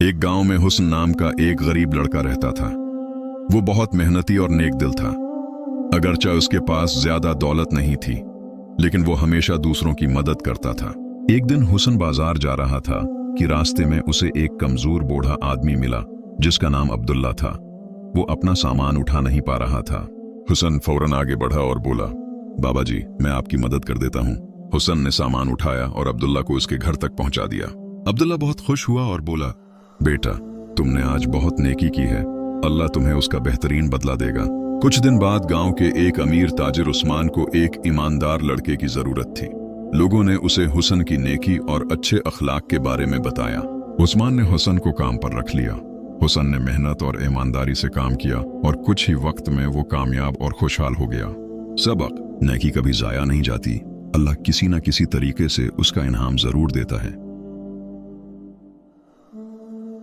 एक गांव में हुस्न नाम का एक गरीब लड़का रहता था। वो बहुत मेहनती और नेक दिल था। अगरचे उसके पास ज्यादा दौलत नहीं थी, लेकिन वो हमेशा दूसरों की मदद करता था। एक दिन हुस्न बाजार जा रहा था कि रास्ते में उसे एक कमजोर बूढ़ा आदमी मिला जिसका नाम अब्दुल्ला था। वो अपना सामान उठा नहीं पा रहा था। हुस्न फौरन आगे बढ़ा और बोला, बाबा जी, मैं आपकी मदद कर देता हूँ। हुस्न ने सामान उठाया और अब्दुल्ला को उसके घर तक पहुंचा दिया। अब्दुल्ला बहुत खुश हुआ और बोला, बेटा, तुमने आज बहुत नेकी की है, अल्लाह तुम्हें उसका बेहतरीन बदला देगा। कुछ दिन बाद गांव के एक अमीर ताजिर उस्मान को एक ईमानदार लड़के की जरूरत थी। लोगों ने उसे हुस्न की नेकी और अच्छे अखलाक के बारे में बताया। उस्मान ने हुस्न को काम पर रख लिया। हुस्न ने मेहनत और ईमानदारी से काम किया और कुछ ही वक्त में वो कामयाब और खुशहाल हो गया। सबक: नेकी कभी जाया नहीं जाती, अल्लाह किसी न किसी तरीके से उसका इनाम जरूर देता है।